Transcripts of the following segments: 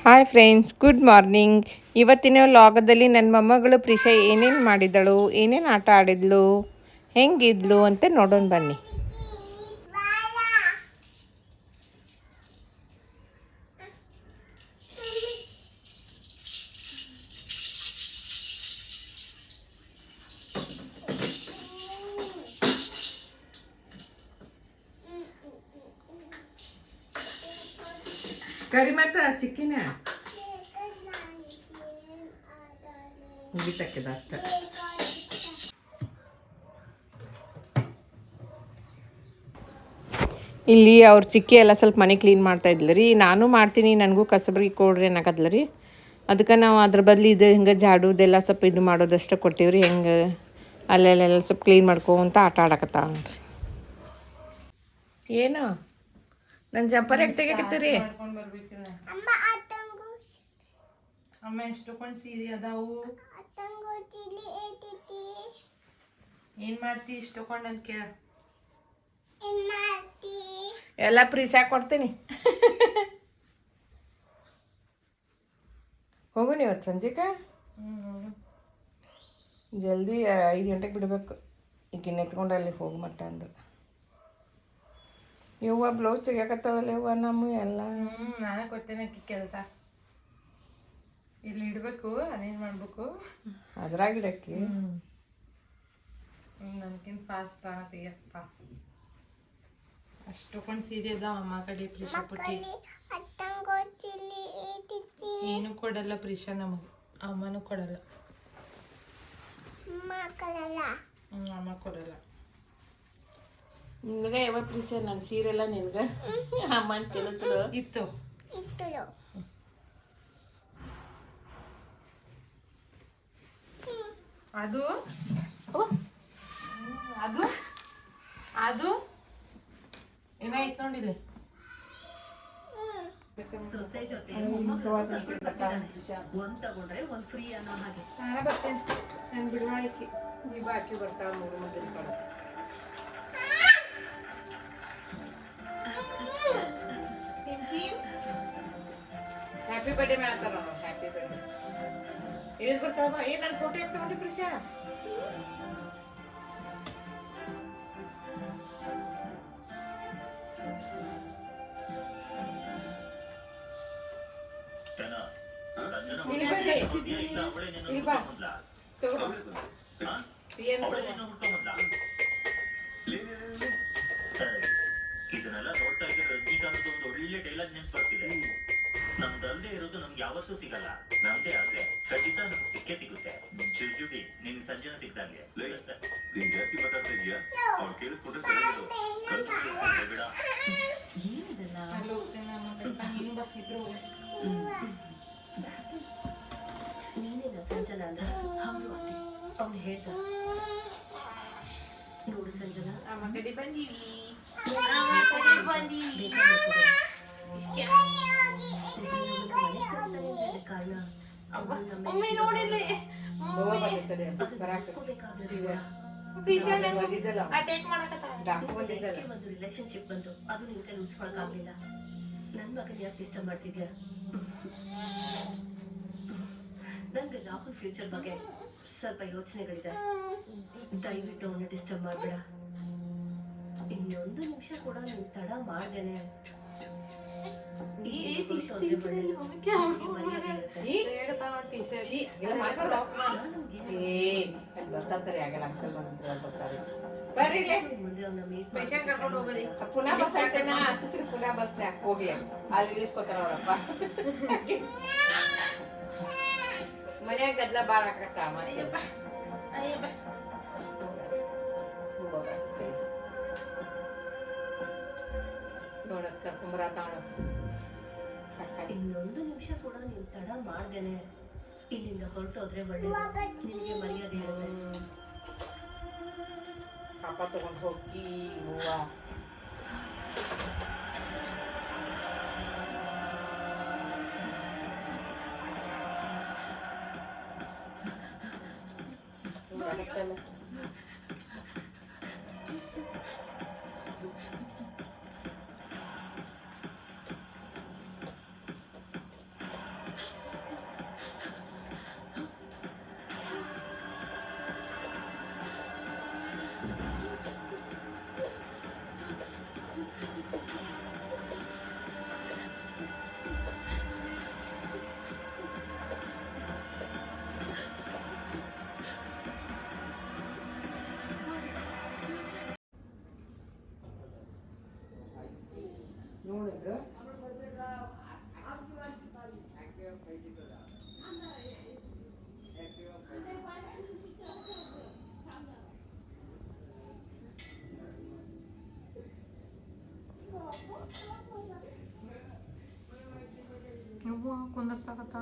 Hi friends, good morning. ಇವತ್ತಿನ ಲಾಗದಲ್ಲಿ ನನ್ನ ಮೊಮ್ಮಗಳು ಪ್ರಿಷಾ ಏನೇನು ಮಾಡಿದಳು, ಏನೇನು ಆಟ ಆಡಿದ್ಲು, ಹೆಂಗಿದ್ಲು ಅಂತ ನೋಡೋಣ ಬನ್ನಿ. ಕರಿ ಮತ್ತ ಚಿಕ್ಕಿನ ಮುಗಿತಕ್ಕಿದ ಅಷ್ಟ. ಇಲ್ಲಿ ಅವ್ರ ಚಿಕ್ಕಿ ಎಲ್ಲ ಸ್ವಲ್ಪ ಮನೆ ಕ್ಲೀನ್ ಮಾಡ್ತಾ ಇದ್ಲು ರೀ. ನಾನು ಮಾಡ್ತೀನಿ, ನನಗೂ ಕಸಬ್ರಿಗೆ ಕೊಡ್ರಿ ಅನ್ನಕದ್ಲು ರೀ. ಅದಕ್ಕೆ ನಾವು ಅದ್ರ ಬದಲು ಇದು ಹಿಂಗೆ ಜಾಡುದೆಲ್ಲ ಸ್ವಲ್ಪ ಇದು ಮಾಡೋದಷ್ಟು ಕೊಟ್ಟೀವ್ರಿ. ಹೆಂಗೆ ಅಲ್ಲೆಲ್ಲ ಸ್ವಲ್ಪ ಕ್ಲೀನ್ ಮಾಡ್ಕೊಂತ ಆಟ ಆಡಕತ್ತಾಳ ನೋಡ್ರಿ. ಏನು ನನ್ನ ಜಂಪರ್ ಯಾಕೆ ತೆಗಿಕತ್ತೀರಿ? ಅಮ್ಮ ಎಷ್ಟೊಂದು ಸೀರೆ ಅದಾವು, ಏನ್ ಮಾಡ್ತಿ ಇಷ್ಟೊಂದು ಅಂತ ಕೇಳ. ಎಲ್ಲ ಪ್ರೀಸಾ ಕೊಡ್ತೀನಿ. ಹೋಗು ನೀವತ್ತು ಸಂಜೆಕ ಜಲ್ದಿ 5 ಗಂಟೆಗೆ ಬಿಡಬೇಕು. ಈಗ ಎತ್ಕೊಂಡು ಅಲ್ಲಿ ಹೋಗು ಮಟ್ಟ ಅಂದ್ರೆ ಇವ್ವ ಬ್ಲೌಸ್ ತೆಗಿಯಕತ್ತಾವಲ್ಲ ಇವ್ವ ನಮ್ಮ ಎಲ್ಲ. ನಾನೇ ಕೊಟ್ಟೇನೆ ಕೆಲಸ, ಇಲ್ಲಿ ಇಡಬೇಕು, ಅರೇಂಜ್ ಮಾಡಬೇಕು, ಅದ್ರಾಗ ಇಡಕ್ಕೆ ನನ್ಕಿಂತ ಫಾಸ್ಟ್ ತೆಗಿಯಪ್ಪ. ಅಷ್ಟೊಂದು ಸೀರೆ ಅದಾವ ಅಮ್ಮ ಕಡೆ. ಪ್ರೀಶಾ ಪುಟ್ಟಿ ಏನು ಕೊಡಲ್ಲ ಪ್ರೀಶಾ, ನಮಗೆ ಅಮ್ಮನೂ ಕೊಡಲ್ಲ. ಅಮ್ಮ ಕೊಡಲ್ಲ. ನಿನಗೆ ಯಾವ ಪ್ರೀಶಾ ನನ್ನ ಸೀರೆಲ್ಲ ನಿನ್ಗೆ ಅಮ್ಮನ ಚಲೋ ಚಲೋ ಇತ್ತು. ಅದು ಅದು ಅದು ಏನಾಯ್ತು ನೋಡಿಲ್ಲ. ಸೊಸೆ ಜೊತೆ ಒಂದ್ ತಗೊಂಡ್ರೆ ಒಂದ್ ಫ್ರೀ ಅನ್ನೋ ಹಾಗೆ. ನಾನು ಬರ್ತೇನೆ, ನಾನು ಬಿಡುವಾಳಿಕೆ ನೀವು ಹಾಕಿ ಬರ್ತಾಳ ಮೂರು ಮಗನ ಕಡೆ. ಸಿಮ್ ಹ್ಯಾಪಿ ಬರ್ಡೇ ಮಾಡ್ತಾರ. ಹ್ಯಾಪಿ ಬರ್ಡೇ ಏನ್ ಬರ್ತಾವ? ಏನ್ ನನ್ನ ಫೋಟೋ ಯಾಕೆ ತಗೊಂಡಿ ಪ್ರಿಷಾ? ಇದನ್ನೆಲ್ಲ ನೋಡ್ತಾ ಇದ್ರೆ ರಜನಿಕಾಂತ್ ಒಂದು ಒಳ್ಳೆ ಡೈಲಾಗ್ ನೆನ್ಪು ಬರ್ತಿದೆ. ನಮ್ದಲ್ದೇ ಇರೋದು ನಮ್ಗೆ ಯಾವತ್ತೂ ಸಿಗಲ್ಲ, ನಮ್ದೇ ಆದ್ರೆ ಖಂಡಿತ ನಮ್ಗೆ ಸಿಕ್ಕೇ ಸಿಗುತ್ತೆ. ಜುಜುಬಿ ನಿನ್ ಸಂಜೆನ ಸಿಗ್ದಂಗೆ. ನೀನ್ ಜಾಸ್ತಿ ಮಾತಾಡ್ತಾ ಇದೀಯಾ, ಅವ್ರು ಕೇಳಿಸ್ಕೊಂಡ್ರೆ ಬೇಡ. ನೀನೇನ ಸಂಜನ ಅಂದ್ರೆ ಹೌದು ಅವ್ನು ಹೇಳ್ದ. ನೋಡು ಸಂಜನ, ಅಮ್ಮ ಕಡೆ ಬಂದೀವಿ. ಕಾರಣ ಒಂದು ರಿಲೇಶನ್ಶಿಪ್ ಬಂತು, ಅದು ನಿನ್ ಕೈ ಉಳಿಸ್ಕೊಳಕ್ ಆಗ್ಲಿಲ್ಲ. ನನ್ ಮಗನ್ ಯಾಕೆ ಡಿಸ್ಟರ್ಬ್ ಮಾಡ್ತಿದ್ಯಾ? ನನ್ಗೆ ರಾಹುಲ್ ಫ್ಯೂಚರ್ ಬಗ್ಗೆ ಸ್ವಲ್ಪ ಯೋಚನೆಗಳಿದೆ. ದಯವಿಟ್ಟು ಅವನ್ನ ಡಿಸ್ಟರ್ಬ್ ಮಾಡ್ಬೇಡ. ಇನ್ನೊಂದು ನಿಮಿಷ ಕೂಡ ನೀನ್ ತಡ ಮಾಡ್ದೇನೆ ಪುನಃ ಬಸ್ ಐತೆನ ಪುನಃ ಬಸ್ ಹೋಗ್ಲಿ ಅಲ್ಲಿ ಇಳಿಸ್ಕೊತಾರ ಅವ್ರಪ್ಪ. ಮನ್ಯಾಗ ಗದ್ಲ ಬಾಳ ಹಾಕತ್ತ. ಅಯ್ಯಪ್ಪ ಅಯ್ಯಪ್ಪ ನೋಡಕ್ ಕರ್ಕೊಂಬರತಾವ. ಇನ್ನೊಂದು ನಿಮಿಷ ಕೂಡ ನೀನ್ ತಡ ಮಾಡ್ದೇನೆ ಇಲ್ಲಿಂದ ಹೊರಟೋದ್ರೆ ಒಳ್ಳೇದು. ನಿನಗೆ ಮರ್ಯಾದೆ ಇರುತ್ತೆ. ಪಾಪ ತಗೊಂಡು ಹೋಗಿ ಹೂವ ಅದು ಕುಂದರ್ಸಾಕತ್ತ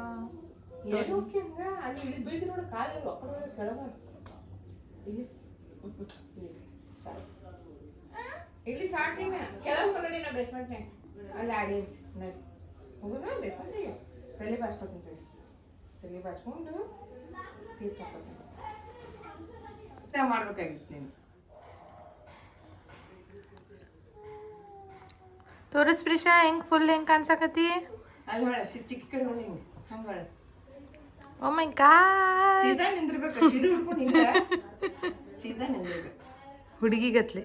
ಏನು ಹಂಗ ಅಲ್ಲಿ ಇಳಿದು ಬೀಳ್ತಿ ನೋಡು ಕಾಲು ಒಕ್ಕಡ ಕೆಳಗ ಇಲ್ಲಿ ಇಲ್ಲಿ ಸಾಕಿನ ಕೆಳಗೆ ಹೊರಡಿ ನಾ ಬೇಸ್ಮೆಂಟ್ನಾಗ ಅಲ್ಲಿ ಆಡಿ ನಡಿ ಹೋಗೋಣ ಬೇಸ್ಮೆಂಟಿಗೆ ತಲೆ ಬಾಚ್ಕೊತೀನಿ ತಲೆ ಬಾಚ್ಕೊಂಡು ತೀರ್ಪ ಹಾಕೋತೀನಿ ಮಾಡ್ಬೇಕಾಗಿತ್ತು ನೀನು ತೋರಿಸ್ ಪ್ರಿಷಾ ಹೆಂಗ್ ಫುಲ್ ಹೆಂಗ್ ಕಾಣ್ಸಕತ್ತಿ ಅಲ್ಲಿ ಹೊಳ ಚಿಕ್ಕ ಕಡೆ ಹೊಳ ಹಿಂಗೆ ಹಂಗೆ ಹೊಳ ಓ ಮೈ ಗಾಡ್ ಸೀದಾ ನಿಂದಿರ್ಬೇಕು ಸೀರೆ ಹಿಡ್ಕೊಂಡು ಹಿಂಗೆ ಸೀದಾ ನಿಂದಿರ್ಬೇಕು ಹುಡುಗಿ ಗತ್ಲೆ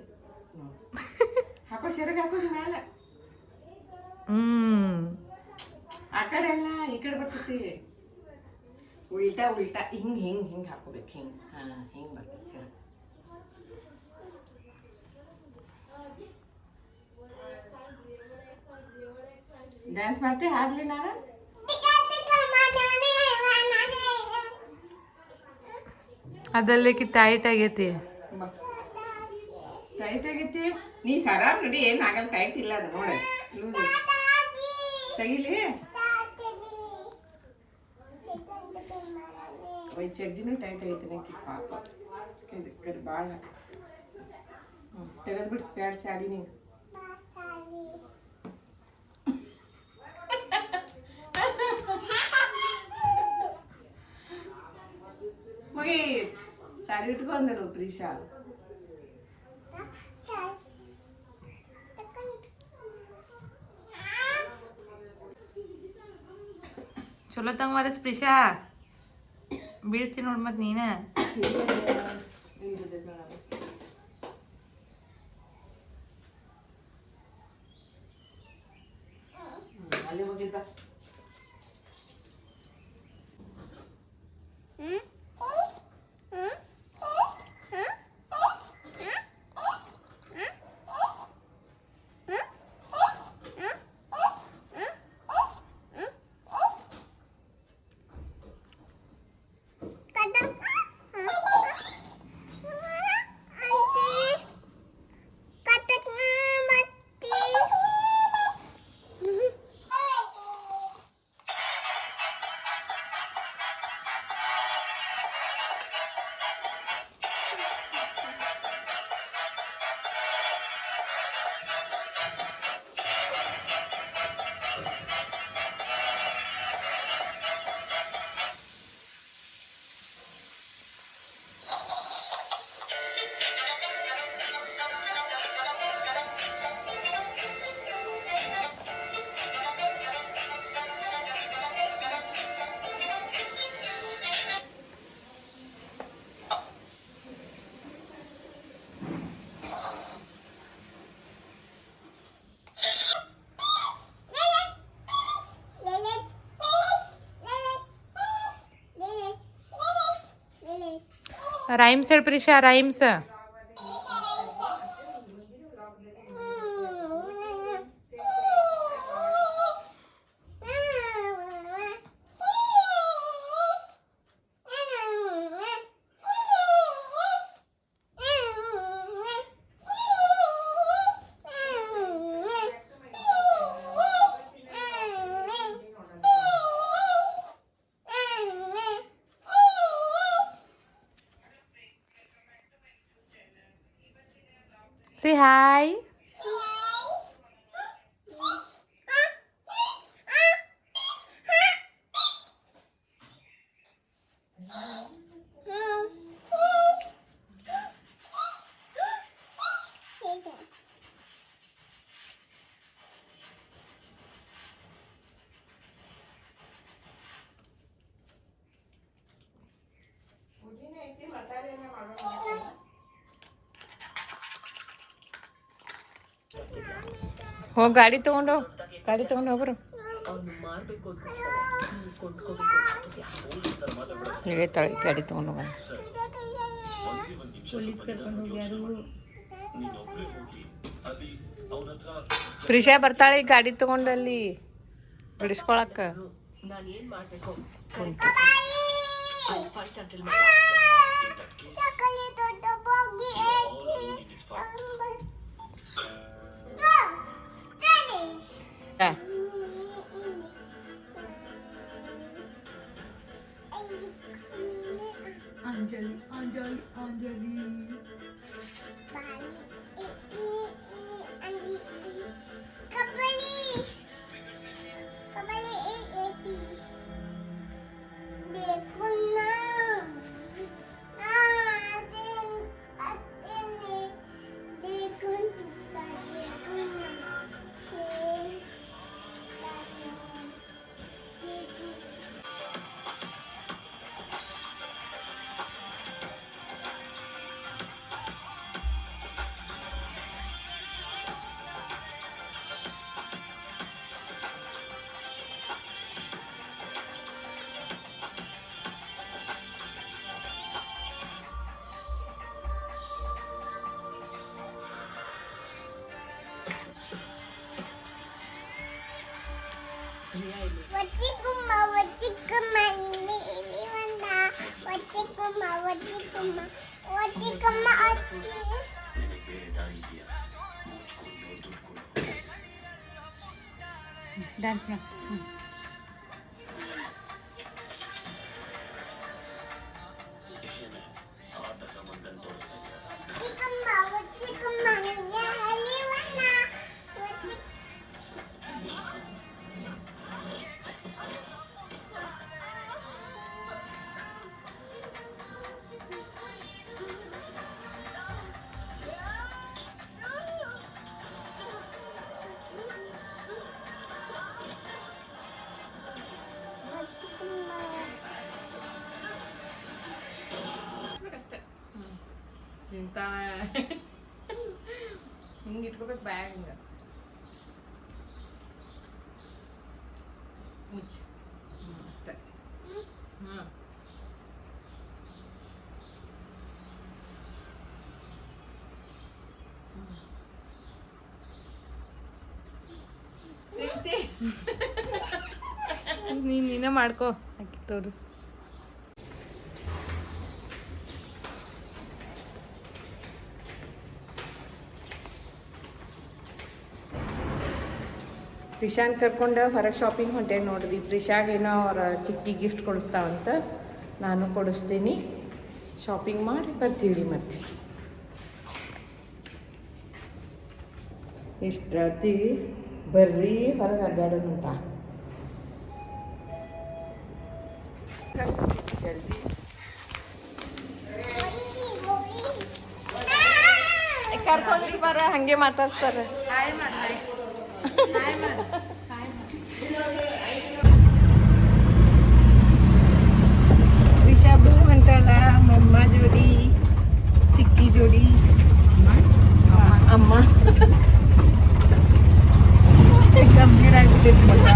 ಹಾಕೋ ಸೀರೆಗೆ ಹಾಕೋದು ಮೇಲೆ ಹ್ಮ್ ಆ ಕಡೆ ಎಲ್ಲ ಈ ಕಡೆ ಬರ್ತೈತಿ ಉಲ್ಟಾ ಉಲ್ಟಾ ಹಿಂಗೆ ಹಿಂಗೆ ಹಿಂಗೆ ಹಾಕೋಬೇಕು ಹಿಂಗೆ ಹಾಂ ಹಿಂಗೆ ಬರ್ತೈತಿ ಸೀರೆ ಡ್ಯಾನ್ಸ್ ಮಾಡ್ತಿ ಹಾಡ್ಲಿ ನಾನು ಅದಲ್ಲಕಿ ಟೈಟ್ ಆಗೈತಿ ಟೈಟ್ ಆಗೈತಿ ನೀ ಸರಾಮ್ ನೋಡಿ ಏನು ಆಗಲ್ಲ ಟೈಟ್ ಇಲ್ಲ ಅದು ನೋಡಿ ಲೂಸ್ ತೆಗಿಲಿ ಒಯ್ ಚಡ್ಡಿನೂ ಟೈಟ್ ಆಗೈತಿ ನನಗೆ ಪಾಪ ಇದಕ್ಕೆ ಭಾಳ ತೆಗೆದ್ಬಿಟ್ಟು ಪ್ಯಾಡ್ ಸಾಡಿ ನೀವು ಮಗಿ ಸಾರಿ ಇಟ್ಕೊಂಡರು ಪ್ರೀಶಾ ಚಲೋ ತಂಗ ಮಾರಸ್ ಪ್ರಿಷಾ ಬೀಳ್ತಿ ನೋಡ್ ಮತ್ ನೀನ ಅಲ್ಲಿ ಹೋಗಿದ್ದ ರೈಮ್ಸ್ ಹೇಳಿ ಪ್ರಿಷಾ ರೈಮ್ಸ್ Say hi. ಹೋಗಿ ಗಾಡಿ ತಗೊಂಡು ಹೋಗ್ರು ಹೇಳ್ತಾಳೆ ಗಾಡಿ ತಗೊಂಡು ಹೋಗೋಣ ಪೊಲೀಸ್ ಕರ್ಕೊಂಡು ಹೋಗ್ಯಾರು. ಪ್ರಿಷಾ ಬರ್ತಾಳೆ ಈ ಗಾಡಿ ತಗೊಂಡಲ್ಲಿ ಬಿಡಿಸ್ಕೊಳಕ್ಕ. ನಾನು ಏನ್ ಮಾಡ್ಬೇಕು ಫಸ್ಟ್ ಅಂಟಿಲ್ ಡ್ಯಾನ್ಸ್ ಮಾಡಿ. ಚಿಂತಾ ಹಿಂಗೆ ಇಟ್ಕೋಬೇಕು ಬ್ಯಾಗ್ ಹಿಂಗೆ ಮುಚ್ಚಿ ಅಷ್ಟೇ. ನೀನೇ ಮಾಡ್ಕೋ ಹಾಕಿ ತೋರಿಸು. ಪ್ರಿಶಾನ್ ಕರ್ಕೊಂಡು ಹೊರಗೆ ಶಾಪಿಂಗ್ ಹೊಂಟೆ ನೋಡ್ರಿ. ಪ್ರಿಶಾಗೆ ಏನೋ ಅವ್ರ ಚಿಕ್ಕಿ ಗಿಫ್ಟ್ ಕೊಡಿಸ್ತಾವಂತ, ನಾನು ಕೊಡಿಸ್ತೀನಿ. ಶಾಪಿಂಗ್ ಮಾಡಿ ಬರ್ತೀವಿ ಮತ್ತೆ. ಇಷ್ಟೊತ್ತಿ ಬರ್ರಿ ಹೊರಗೆ ಅಡ್ಡಾಡೋಣಂತ. ಜಲ್ದಿ ಕರ್ಕೊಂಡ್ರಿ ಬರ, ಹಂಗೆ ಮಾತಾಡ್ತಾರೆ. ರಿಷಾಬು ಹೊಂಟಾಳ, ಮಮ್ಮ ಜೋಡಿ, ಚಿಕ್ಕಿ ಜೋಡಿ, ಅಮ್ಮ ಗಂಭೀರ ಆಗ್ಬಿಟ್ಟಿತ್ತು ಮಗ.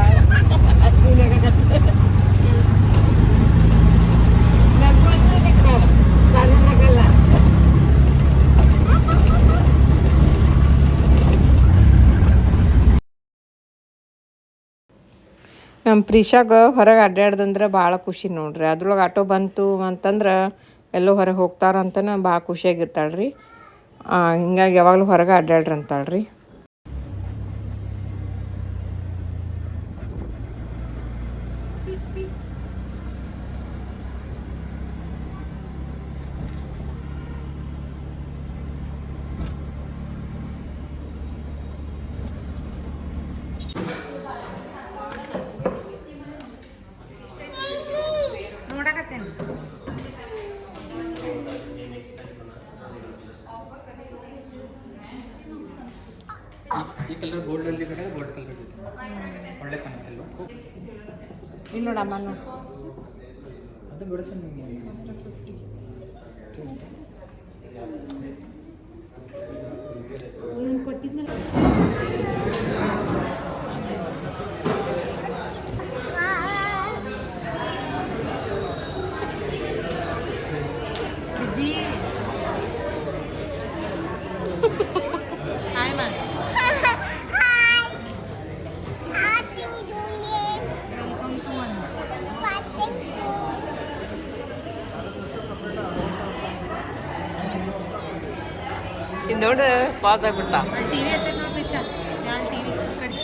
ನಗಲ್ಲ. ನಮ್ಮ ಪ್ರೀಶಾಗ ಹೊರಗೆ ಅಡ್ಡಾಡ್ದಂದ್ರೆ ಭಾಳ ಖುಷಿ ನೋಡ್ರಿ. ಅದ್ರೊಳಗೆ ಆಟೋ ಬಂತು ಅಂತಂದ್ರೆ ಎಲ್ಲೋ ಹೊರಗೆ ಹೋಗ್ತಾರಂತನ ಭಾಳ ಖುಷಿಯಾಗಿರ್ತಾಳೆ ರೀ. ಹಿಂಗಾಗಿ ಯಾವಾಗಲೂ ಹೊರಗೆ ಅಡ್ಡಾಡ್ರಿ ಅಂತಾಳೆ ರೀ. ನೋಡಕತ್ತೇನೆ. ಈ ಕಲರ್ ಗೋಲ್ಡ್ ಅಲ್ಲಿ ಬೇಕಾದ್ರೆ ಗೋಲ್ಡ್ ಕಲರ್ ಇರುತ್ತೆ, ಒಳ್ಳೆ ಕಾಣುತ್ತಲ್ವ? ಇಲ್ಲಿ ನೋಡಮ್ಮ ನೋಡಿ, ಅದು ಬಿಡುತ್ತೆ ನಿಮಗೆ. ಕೊಟ್ಟಿದ್ನಲ್ಲ ಹಾಯ್ ಮಾಡಿ. ನೋಡು ಪಾಸ್ ಆಗ್ಬಿಡ್ತಾ. ಟಿವಿ ಇರ್ತೈತೆ ನೋಡಿ ಪ್ರಿಷಾ, ನಾನು ಟಿವಿ ಕಡೆ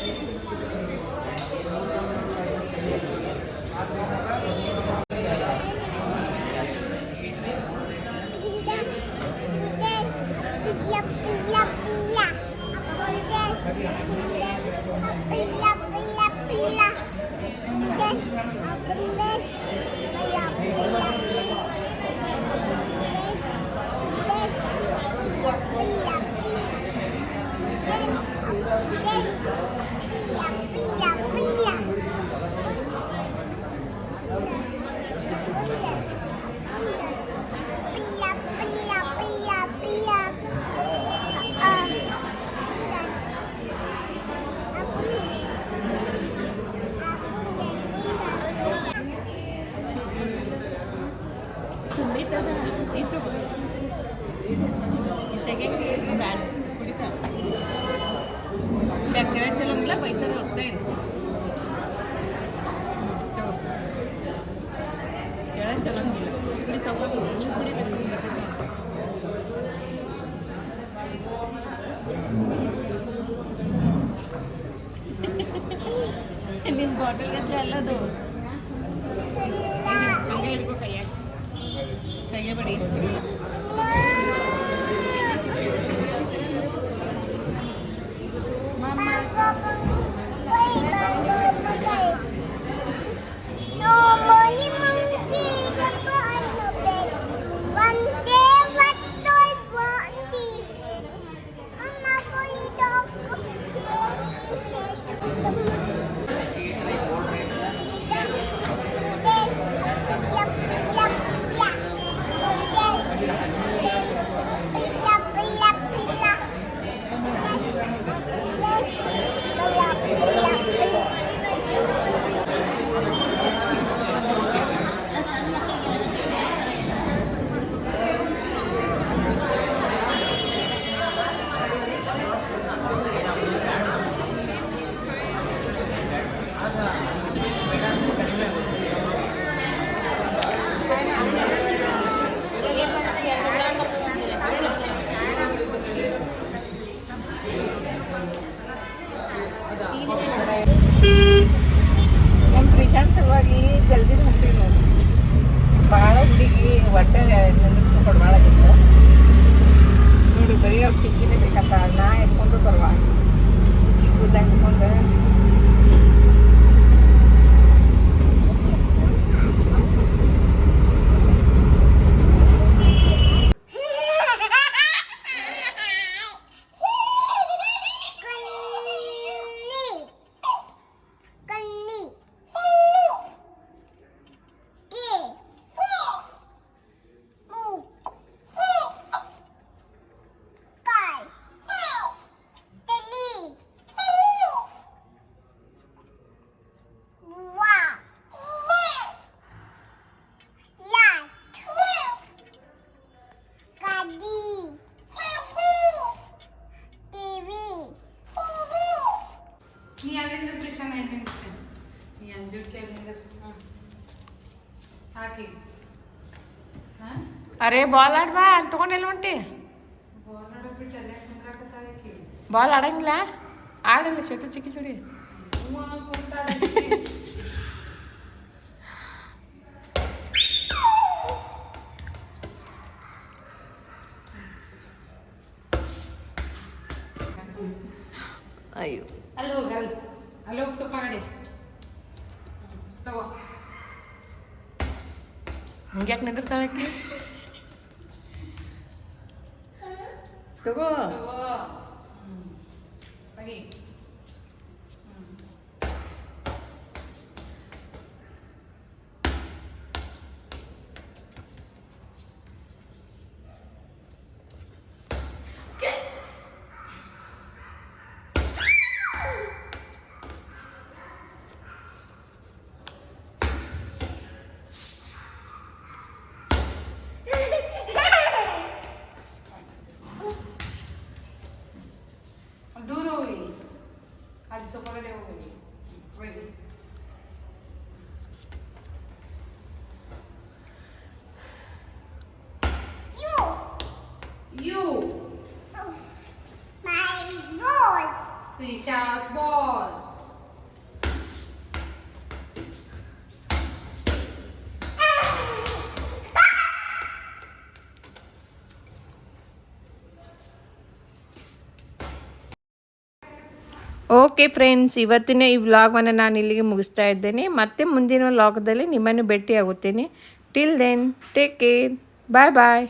ತುಂಬಿತದ ಇತ್ತು ತೆಗೆಂಗೆ ಬ್ಯಾನ್ ಕುಡಿತಾ ಕೆಳ ಚಲೋಂಗಿಲ್ಲ ಬೈತಾರೆ ಹೊರ್ತಾ ಇದೆ ಕೆಳ ಚಲೋಂಗಿಲ್ಲ ಕುಡಿ ಸ್ವಲ್ಪ ನೀವು ಕುಡಿಬೇಕು ನಿನ್ನ ಬಾಟಲ್ ಗಂಟ್ಲೆ ಅಲ್ಲದು ಹಂಗೆ ಇಟ್ಕೋ ಕೈಯಾಗ ಬಡಿ ನಮ್ಮ ಪ್ರಿಶಾಂತ್ ಸಲುವಾಗಿ ಜಲ್ದಿ ಹೋಗ್ತೀವಿ ನೋಡಿ ಭಾಳ ಹುಡುಗಿ ಹೊಟ್ಟೆ ನಿಂದಿರ್ಸು ಕೊಡಬಾಳಾಗಿತ್ತು ನೋಡಿ ಬರೀ ಅವ್ರು ಚಿಕ್ಕಿನೇ ಬೇಕಂತ ನಾ ಎತ್ಕೊಂಡು ಬರುವ ಚಿಕ್ಕಿ ಕೂದ ಹಿಡ್ಕೊಂಡು ನೀ ಯಾವ್ದಿಂದ ಪ್ರಿಶಾನ್ ಯಾವ್ದಿಂದ ನೀ ಅಂಜುಕ್ಕೆ ಯಾವ್ದಿಂದ ಹಾಕಿ ಅರೆ ಬಾಲ್ ಆಡ್ಬಾ ಅಂತ ತೊಗೊಂಡೆಲ್ಲ ಹೊಂಟಿ ಬಾಲ್ ಆಡೋಕ್ಬಿಟ್ಟು ಅಲ್ಲೇ ಕುಂದ್ರಾಕತ್ತಾಳಕಿ ಬಾಲ್ ಆಡಂಗಿಲ್ಲ ಆಡಲ್ಲ ಶ್ವೇತ ಚಿಕ್ಕಿ ಚುಡಿ ಅಯ್ಯೋ ಅಲ್ಲಿ ಹೋಗಿ ಅಲ್ಲಿ ಹೋಗಿ ಸೋಫಾ ನಡಿ ತಗೋ ಹಂಗ್ಯಾಕೆ ನಿಂದಿರ್ತಾಳಕಿ ತಗೋ ತಗೋ ಬನ್ನಿ ದೂರ ಹೋಗಿ ಅಲ್ಲಿ ಸ್ವಲ್ಪ ಕಡೆ ಹೋಗಿ ಬನ್ನಿ ಯು ಓಕೆ ಫ್ರೆಂಡ್ಸ್, ಇವತ್ತಿನ ಈ ವ್ಲಾಗನ್ನು ನಾನು ಇಲ್ಲಿಗೆ ಮುಗಿಸ್ತಾ ಇದ್ದೇನೆ. ಮತ್ತೆ ಮುಂದಿನ ವ್ಲಾಗದಲ್ಲಿ ನಿಮ್ಮನ್ನು ಭೇಟಿ ಆಗುತ್ತೇನೆ. ಟಿಲ್ ದೆನ್ ಟೇಕ್ ಕೇರ್, ಬಾಯ್ ಬಾಯ್.